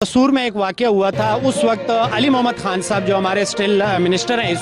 कसूर में एक वाक़या हुआ था। उस वक्त अली मोहम्मद खान साहब जो हमारे स्टिल मिनिस्टर हैं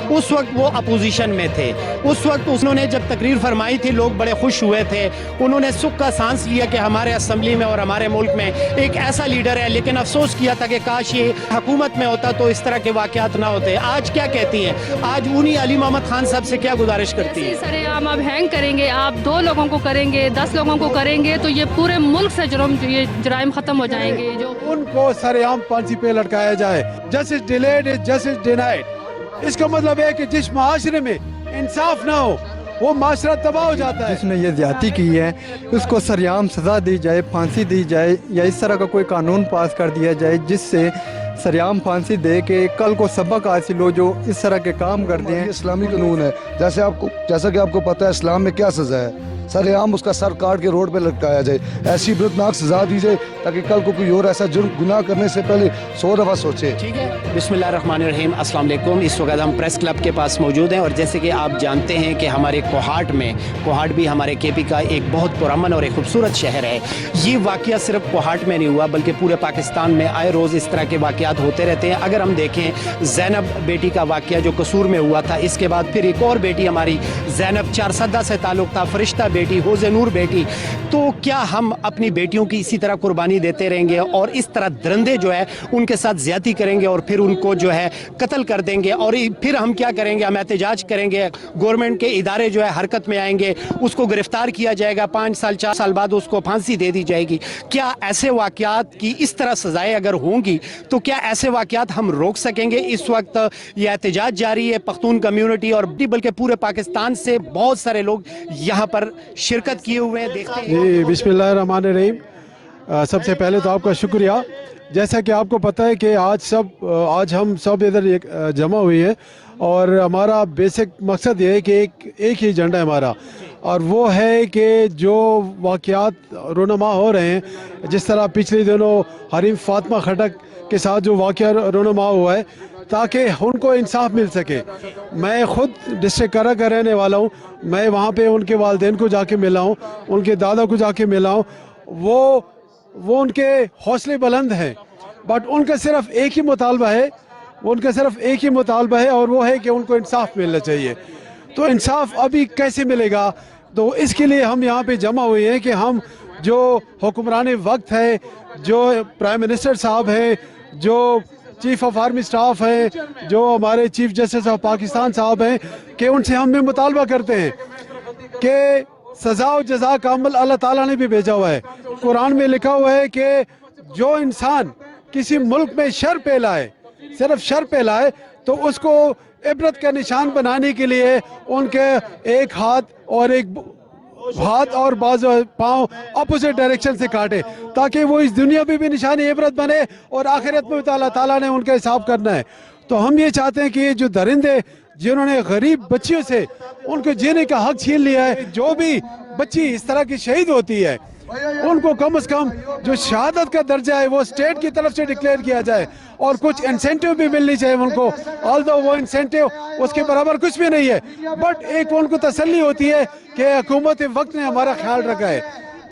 उस वक्त वो अपोजिशन में थे। उस वक्त उन्होंने जब तकरीर फरमाई थी लोग बड़े खुश हुए थे। उन्होंने सुख का सांस लिया कि हमारे असम्बली में और हमारे मुल्क में एक ऐसा लीडर है, लेकिन अफसोस किया था कि काश ये हुकूमत में होता तो इस तरह के वाक़यात ना होते। आज क्या कहती हैं? आज उन्हीं अली मोहम्मद खान साहब से क्या गुजारिश करती हैं? सरेआम आप हैंग करेंगे, आप 2 लोगों को करेंगे, 10 लोगों को करेंगे तो ये पूरे मुल्क से ये जुराइम खत्म हो जाएंगे। जो उनको सरेआम फांसी पे लटकाया जाए। Justice delayed is justice denied. इसका मतलब है कि जिस माशरे में इंसाफ ना हो वो माशरा तबाह हो जाता है। जिसने ये ज्यादती की है उसको सरेआम सज़ा दी जाए, फांसी दी जाए, या इस तरह का कोई कानून पास कर दिया जाए जिससे सरेआम फांसी दे के कल को सबक हासिल हो जो इस तरह के काम करते हैं। इस्लामी कानून है, जैसा कि आपको पता है इस्लाम में क्या सज़ा है। सरेआम उसका सर काट के रोड पे लटकाया जाए, ऐसी इबरतनाक सज़ा दी जाए ताकि कल को कोई और ऐसा जुर्म गुनाह करने से पहले 100 दफ़ा सोचे। ठीक है। बिस्मिल्लाहिर्रहमानिर्रहीम। अस्सलाम वालेकुम। इस वक्त हम प्रेस क्लब के पास मौजूद हैं और जैसे कि आप जानते हैं कि हमारे कोहाट भी हमारे केपी का एक बहुत पुरअमन और एक खूबसूरत शहर है। ये वाक़या सिर्फ कोहाट में नहीं हुआ बल्कि पूरे पाकिस्तान में आए रोज़ इस तरह के वाक़यात होते रहते हैं। अगर हम देखें ज़ैनब बेटी का वाक़या जो कसूर में हुआ था, इसके बाद फिर एक और बेटी हमारी ज़ैनब चारसदा से ताल्लुक़ था, फरिश्ता बेटी, होज़े नूर बेटी। तो क्या हम अपनी बेटियों की इसी तरह कुर्बानी देते रहेंगे और इस तरह दरंदे जो है उनके साथ ज़्यादती करेंगे और फिर उनको जो है कत्ल कर देंगे? और फिर हम क्या करेंगे? हम एहतजाज करेंगे, गवर्नमेंट के इदारे जो है हरकत में आएंगे, उसको गिरफ्तार किया जाएगा, 5 साल 4 साल बाद उसको फांसी दे दी जाएगी। क्या ऐसे वाक़यात की इस तरह सज़ाएं अगर होंगी तो क्या ऐसे वाक़यात हम रोक सकेंगे? इस वक्त ये एहतजाज जारी है। पख्तून कम्यूनिटी और बल्कि पूरे पाकिस्तान से बहुत सारे लोग यहाँ पर शिरकत किए हुए हैं। देखते हैं। जी, बिस्मिल्लाहिर्रहमानिर्रहीम। सबसे पहले तो आपका शुक्रिया। जैसा कि आपको पता है कि आज हम सब इधर जमा हुए हैं और हमारा बेसिक मकसद ये है कि एक ही एजेंडा है हमारा, और वो है कि जो वाक़यात रोनमा हो रहे हैं, जिस तरह पिछले दिनों हरीम फातिमा खटक के साथ जो वाक़या रोनमा हुआ है, ताकि उनको इंसाफ मिल सके। मैं ख़ुद डिस्ट्रिक्ट करा का रहने वाला हूँ। मैं वहाँ पे उनके वालिदैन को जाके मिला हूँ, उनके दादा को जाके मिला हूँ। वो उनके हौसले बुलंद हैं, बट उनका सिर्फ एक ही मुतालबा है और वो है कि उनको इंसाफ मिलना चाहिए। तो इंसाफ अभी कैसे मिलेगा? तो इसके लिए हम यहाँ पे जमा हुए हैं कि हम जो हुक्मरान वक्त है, जो प्राइम मिनिस्टर साहब हैं, जो चीफ ऑफ आर्मी स्टाफ हैं, जो हमारे चीफ जस्टिस ऑफ पाकिस्तान साहब हैं, कि उनसे हम मुतालबा करते हैं कि सज़ा और जज़ा का अमल अल्लाह ताला ने भी भेजा हुआ है। कुरान में लिखा हुआ है कि जो इंसान किसी मुल्क में सिर्फ शर फैलाए तो उसको इबरत का निशान बनाने के लिए उनके एक हाथ और बाजू पाँव अपोजिट डायरेक्शन से काटे, ताकि वो इस दुनिया में भी निशानी इबरत बने और आखिरत में अल्लाह ताला ने उनका हिसाब करना है। तो हम ये चाहते हैं कि ये जो दरिंदे जिन्होंने गरीब बच्चियों से उनको जीने का हक छीन लिया है, जो भी बच्ची इस तरह की शहीद होती है उनको कम से कम जो शहादत का दर्जा है वो स्टेट की तरफ से डिक्लेयर किया जाए और कुछ इंसेंटिव भी मिलनी चाहिए उनको। ऑल्दो वो इंसेंटिव उसके बराबर कुछ भी नहीं है, बट एक उनको तसल्ली होती है कि हुकूमत वक्त ने हमारा ख्याल रखा है।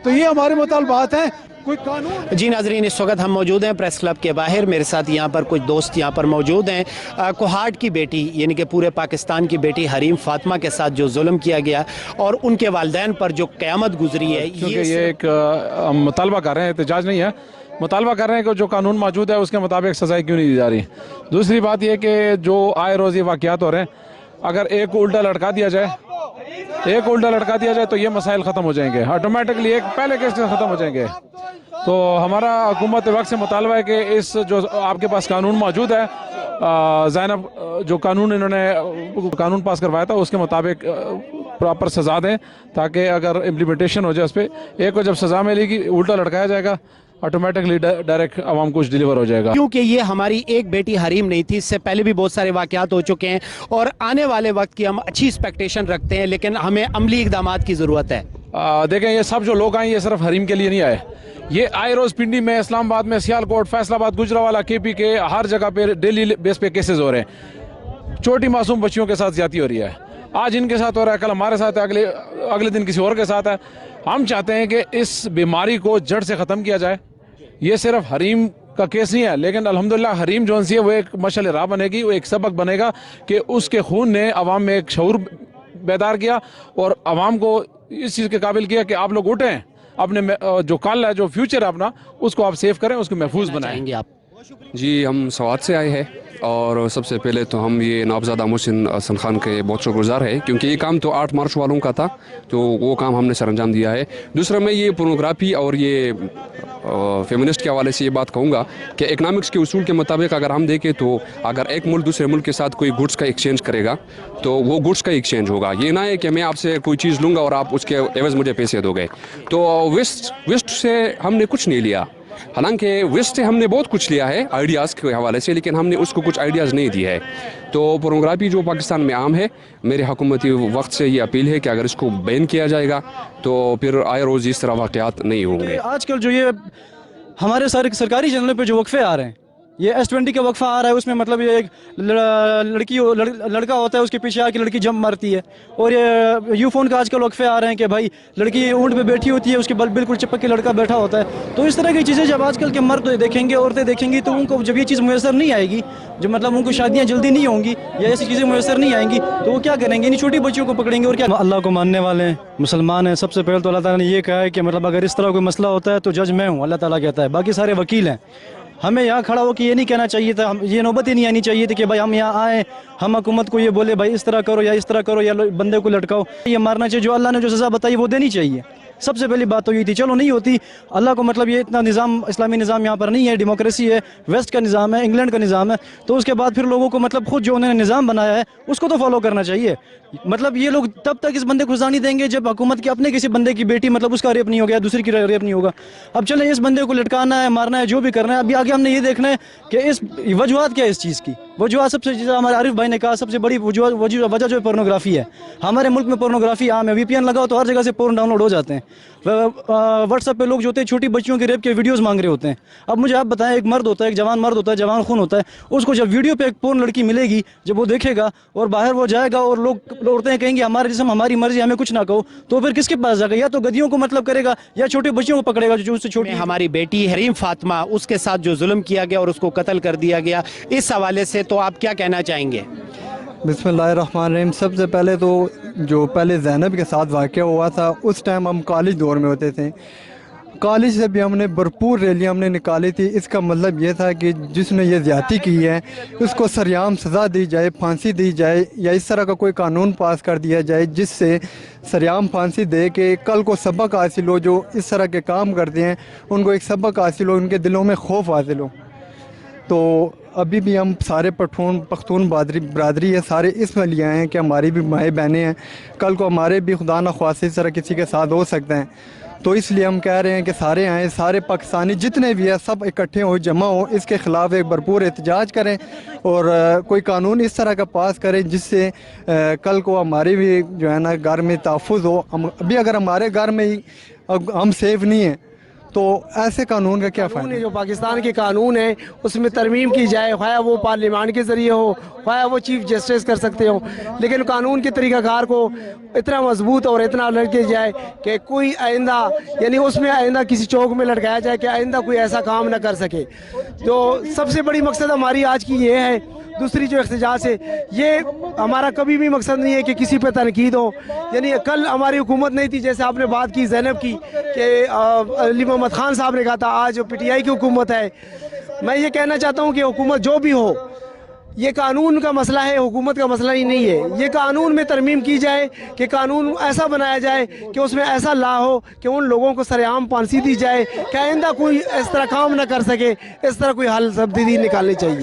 तो ये हमारे मुतालबात हैं। कोई कानून। जी नाजरीन, इस वक्त हम मौजूद हैं प्रेस क्लब के बाहर। मेरे साथ यहाँ पर कुछ दोस्त यहाँ पर मौजूद हैं। कोहाट की बेटी यानी कि पूरे पाकिस्तान की बेटी हरीम फातिमा के साथ जो जुल्म किया गया और उनके वालिदैन पर जो क़यामत गुजरी है, ये एक मुतालबा कर रहे हैं, एहतजाज नहीं है, मुतालबा कर रहे हैं कि जो कानून मौजूद है उसके मुताबिक सज़ाएं क्यों नहीं दी जा रही। दूसरी बात यह कि जो आए रोज़ ये वाक़यात हो रहे हैं, अगर एक को उल्टा लटका दिया जाए तो ये मसाइल ख़त्म हो जाएंगे ऑटोमेटिकली, एक पहले केस ख़त्म हो जाएंगे। तो हमारा हुकूमत वक्त से मुतालबा है कि इस जो आपके पास कानून मौजूद है, ज़ैनब जो इन्होंने कानून पास करवाया था उसके मुताबिक प्रॉपर सज़ा दें, ताकि अगर इम्प्लीमेंटेशन हो जाए उस पर। एक को जब सज़ा मिलेगी उल्टा लटकाया जाएगा, ऑटोमेटिकली डायरेक्ट आवाम को डिलीवर हो जाएगा। क्योंकि ये हमारी एक बेटी हरीम नहीं थी, इससे पहले भी बहुत सारे वाक़यात हो चुके हैं और आने वाले वक्त की हम अच्छी एक्सपेक्टेशन रखते हैं, लेकिन हमें अमली इक़दामात की ज़रूरत है। देखें, ये सब जो लोग आए ये सिर्फ हरीम के लिए नहीं आए, ये आए रोज़ पिंडी में, इस्लामाबाद में, सियालकोट, फैसलाबाद, गुजरावाला, केपी के हर जगह पे डेली बेस पे केसेस हो रहे हैं। छोटी मासूम बच्चियों के साथ ज़्यादती हो रही है। आज इनके साथ हो रहा है, कल हमारे साथ है, अगले दिन किसी और के साथ है। हम चाहते हैं कि इस बीमारी को जड़ से ख़त्म किया जाए। ये सिर्फ हरीम کا کیس نہیں ہے، لیکن الحمدللہ حریم جون سی ہے وہ ایک مشعل راہ بنے گی، وہ ایک سبق بنے گا کہ اس کے خون نے عوام میں ایک شعور بیدار کیا اور عوام کو اس چیز کے قابل کیا کہ آپ لوگ اٹھیں، اپنے جو کل ہے، جو فیوچر ہے اپنا، اس کو آپ سیف کریں، اس کو محفوظ بنائیں چاہیں گے آپ؟ جی ہم سوات سے آئے ہیں اور سب سے پہلے تو ہم یہ نوابزادہ محسن حسن خان کے بہت شکر گزار ہے، کیونکہ یہ کام تو 8 مارچ والوں کا تھا، تو وہ کام ہم نے سر انجام دیا ہے۔ دوسرا میں یہ پورنوگرافی اور یہ فیمنسٹ کے حوالے سے یہ بات کہوں گا کہ اکنامکس کے اصول کے مطابق اگر ہم دیکھیں تو اگر ایک ملک دوسرے ملک کے ساتھ کوئی گڈس کا ایکسچینج کرے گا تو وہ گڈس کا ایکسچینج ہوگا، یہ نہ ہے کہ میں آپ سے کوئی چیز لوں گا اور آپ اس کے عوض مجھے پیسے دو گے۔ تو ویسٹ سے ہم نے کچھ نہیں لیا، حالانکہ ویسٹ سے ہم نے بہت کچھ لیا ہے آئیڈیاز کے حوالے سے، لیکن ہم نے اس کو کچھ آئیڈیاز نہیں دی ہے۔ تو پورنوگرافی جو پاکستان میں عام ہے، میرے حکومتی وقت سے یہ اپیل ہے کہ اگر اس کو بین کیا جائے گا تو پھر آئے روز اس طرح واقعات نہیں ہوں گے۔ آج کل جو یہ ہمارے سارے سرکاری چینلوں پہ جو وقفے آ رہے ہیں، یہ S20 کا وقفہ آ رہا ہے، اس میں مطلب یہ ایک لڑکا ہوتا ہے، اس کے پیچھے آ کے لڑکی جمپ مارتی ہے، اور یہ یو فون کا آج کل وقفے آ رہے ہیں کہ بھائی لڑکی اونٹ پہ بیٹھی ہوتی ہے، اس کے بل بالکل چپک کے لڑکا بیٹھا ہوتا ہے۔ تو اس طرح کی چیزیں جب آج کل کے مرد دیکھیں گے، عورتیں دیکھیں گی، تو ان کو جب یہ چیز میسر نہیں آئے گی، جو مطلب ان کو شادیاں جلدی نہیں ہوں گی یا ایسی چیزیں میسر نہیں آئیں گی، تو وہ کیا کریں گے؟ انہیں چھوٹی بچیوں کو پکڑیں گے اور کیا۔ اللہ کو ماننے والے ہیں، مسلمان ہیں، سب سے پہلے تو اللہ تعالیٰ نے یہ کہا ہے کہ مطلب اگر اس طرح کوئی مسئلہ ہوتا ہے تو جج میں ہوں، اللہ تعالیٰ کہتا ہے، باقی سارے وکیل ہیں۔ ہمیں یہاں کھڑا ہو کے یہ نہیں کہنا چاہیے تھا، یہ نوبت ہی نہیں آنی چاہیے تھی کہ بھائی ہم یہاں آئیں، ہم حکومت کو یہ بولے بھائی اس طرح کرو یا اس طرح کرو یا بندے کو لٹکاؤ۔ یہ مارنا چاہیے، جو اللہ نے جو سزا بتائی وہ دینی چاہیے۔ سب سے پہلی بات تو یہ تھی، چلو نہیں ہوتی، اللہ کو مطلب یہ اتنا نظام، اسلامی نظام یہاں پر نہیں ہے، ڈیموکریسی ہے، ویسٹ کا نظام ہے، انگلینڈ کا نظام ہے، تو اس کے بعد پھر لوگوں کو مطلب خود جو انہوں نے نظام بنایا ہے اس کو تو فالو کرنا چاہیے۔ مطلب یہ لوگ تب تک اس بندے کو سزا نہیں دیں گے جب حکومت کے اپنے کسی بندے کی بیٹی مطلب اس کا ریپ نہیں ہو گیا، دوسری کی ریپ نہیں ہوگا۔ اب چلیں اس بندے کو لٹکانا ہے، مارنا ہے، جو بھی کرنا ہے، ابھی آگے ہم نے یہ دیکھنا ہے کہ اس وجوہات کیا ہے اس چیز کی۔ وجوہات سب سے زیادہ ہمارے عارف بھائی نے کہا، سب سے بڑی وجہ جو ہے پورنوگرافی ہے۔ ہمارے ملک میں پورنوگرافی عام ہے، VPN لگاؤ تو ہر جگہ سے پورن ڈاؤن لوڈ ہو جاتے ہیں۔ واٹس ایپ پہ لوگ جو ہوتے ہیں چھوٹی بچیوں کے ریپ کے ویڈیوز مانگ رہے ہوتے ہیں۔ اب مجھے آپ بتائیں، ایک مرد ہوتا ہے، ایک جوان مرد ہوتا ہے، جوان خون ہوتا ہے، اس کو جب ویڈیو پہ ایک پورن لڑکی ملے گی، جب وہ دیکھے گا اور باہر وہ جائے گا اور لوگ عورتیں کہیں گے ہمارے جسم ہماری مرضی، ہمیں کچھ نہ کہو، تو پھر کس کے پاس جائے گا؟ یا تو گدیوں کو مطلب کرے گا یا چھوٹی بچیوں کو پکڑے گا جو اس سے چھوٹی۔ ہماری بیٹی حریم فاطمہ، اس کے ساتھ جو ظلم کیا گیا اور اس کو قتل کر دیا گیا، اس حوالے سے تو آپ کیا کہنا چاہیں گے؟ بسم اللہ الرحمن الرحیم۔ سب سے پہلے تو جو پہلے زینب کے ساتھ واقعہ ہوا تھا، اس ٹائم ہم کالج دور میں ہوتے تھے، کالج سے بھی ہم نے بھرپور ریلیاں ہم نے نکالی تھی۔ اس کا مطلب یہ تھا کہ جس نے یہ زیادتی کی ہے اس کو سریعام سزا دی جائے، پھانسی دی جائے، یا اس طرح کا کوئی قانون پاس کر دیا جائے جس سے سریعام پھانسی دے کے کل کو سبق حاصل ہو، جو اس طرح کے کام کرتے ہیں ان کو ایک سبق حاصل ہو، ان کے دلوں میں خوف حاصل ہو۔ تو ابھی بھی ہم سارے پختون برادری ہے، سارے اس میں لے آئے ہیں کہ ہماری بھی مائیں بہنیں ہیں، کل کو ہمارے بھی خدا نخواستہ اس طرح کسی کے ساتھ ہو سکتے ہیں، تو اس لیے ہم کہہ رہے ہیں کہ سارے آئیں، سارے پاکستانی جتنے بھی ہیں سب اکٹھے ہوں، جمع ہوں، اس کے خلاف ایک بھرپور احتجاج کریں اور کوئی قانون اس طرح کا پاس کریں جس سے کل کو ہماری بھی جو ہے نا گھر میں تحفظ ہو۔ ابھی اگر ہمارے گھر میں ہی ہم سیف نہیں ہیں تو ایسے قانون کا کیا فائدہ؟ جو پاکستان کے قانون ہیں اس میں ترمیم کی جائے، خواہ وہ پارلیمان کے ذریعے ہو، خواہ وہ چیف جسٹس کر سکتے ہوں، لیکن قانون کے طریقہ کار کو اتنا مضبوط اور اتنا لڑکے جائے کہ کوئی آئندہ، یعنی اس میں آئندہ کسی چوک میں لٹکایا جائے کہ آئندہ کوئی ایسا کام نہ کر سکے۔ تو سب سے بڑی مقصد ہماری آج کی یہ ہے۔ دوسری جو احتجاج ہے، یہ ہمارا کبھی بھی مقصد نہیں ہے کہ کسی پہ تنقید ہو، یعنی کل ہماری حکومت نہیں تھی، جیسے آپ نے بات کی زینب کی کہ علی محمد خان صاحب نے کہا تھا، آج PTI کی حکومت ہے۔ میں یہ کہنا چاہتا ہوں کہ حکومت جو بھی ہو، یہ قانون کا مسئلہ ہے، حکومت کا مسئلہ ہی نہیں ہے۔ یہ قانون میں ترمیم کی جائے کہ قانون ایسا بنایا جائے کہ اس میں ایسا لا ہو کہ ان لوگوں کو سرعام پھانسی دی جائے کہ آئندہ کوئی اس طرح کام نہ کر سکے، اس طرح کوئی حل تبدیلی نکالنی چاہیے۔